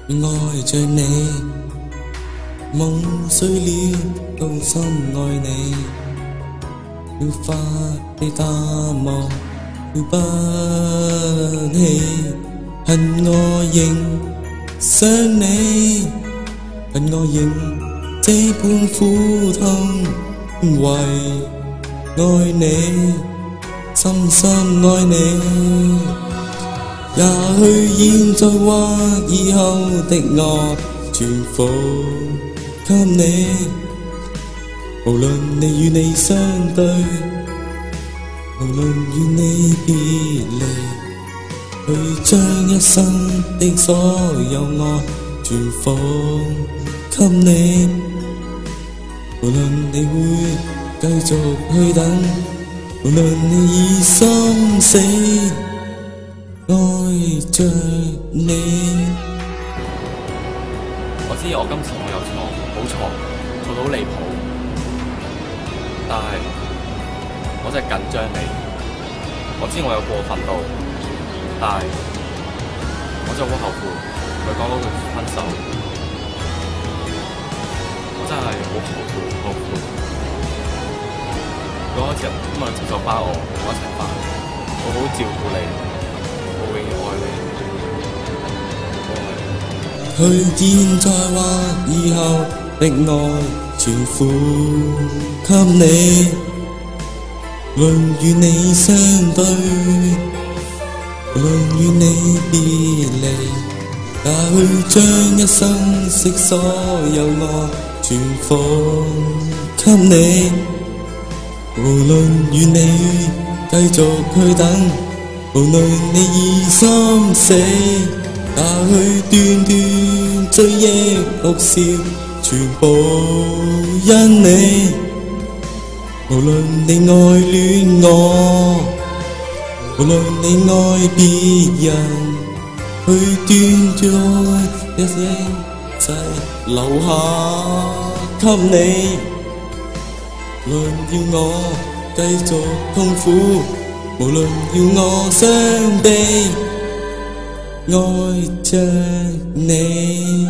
愛着你，夢碎了，到深愛你，要發地淡忘，要不棄，恨我仍想你，恨我仍這般苦痛，為愛你，深深愛你。也許現在或以後的愛全付給你，無論你與你相對，無論與你別離，去將一生的所有愛全付給你，無論你會繼續去等，無論你已心死，愛着你。我知我今次我有錯，好錯，做到離譜，但係我真係緊張你。我知我有過分到，但係我真係好後悔佢講嗰句分手，我真係好後悔，好後悔。如果嗰時今日接受翻我一齊翻，好好照顧你。我永遠愛你，佢現在或以後的愛全付給你，論與你相對，論與你別離，也許將一生的所有愛全付給你，無論與你繼續去等，無論你已心死，也許段段追憶哭笑，全部因你。無論你愛戀我，無論你愛別人，去斷咗一世留下給你。論要我繼續痛苦，無論要我傷悲，愛着你。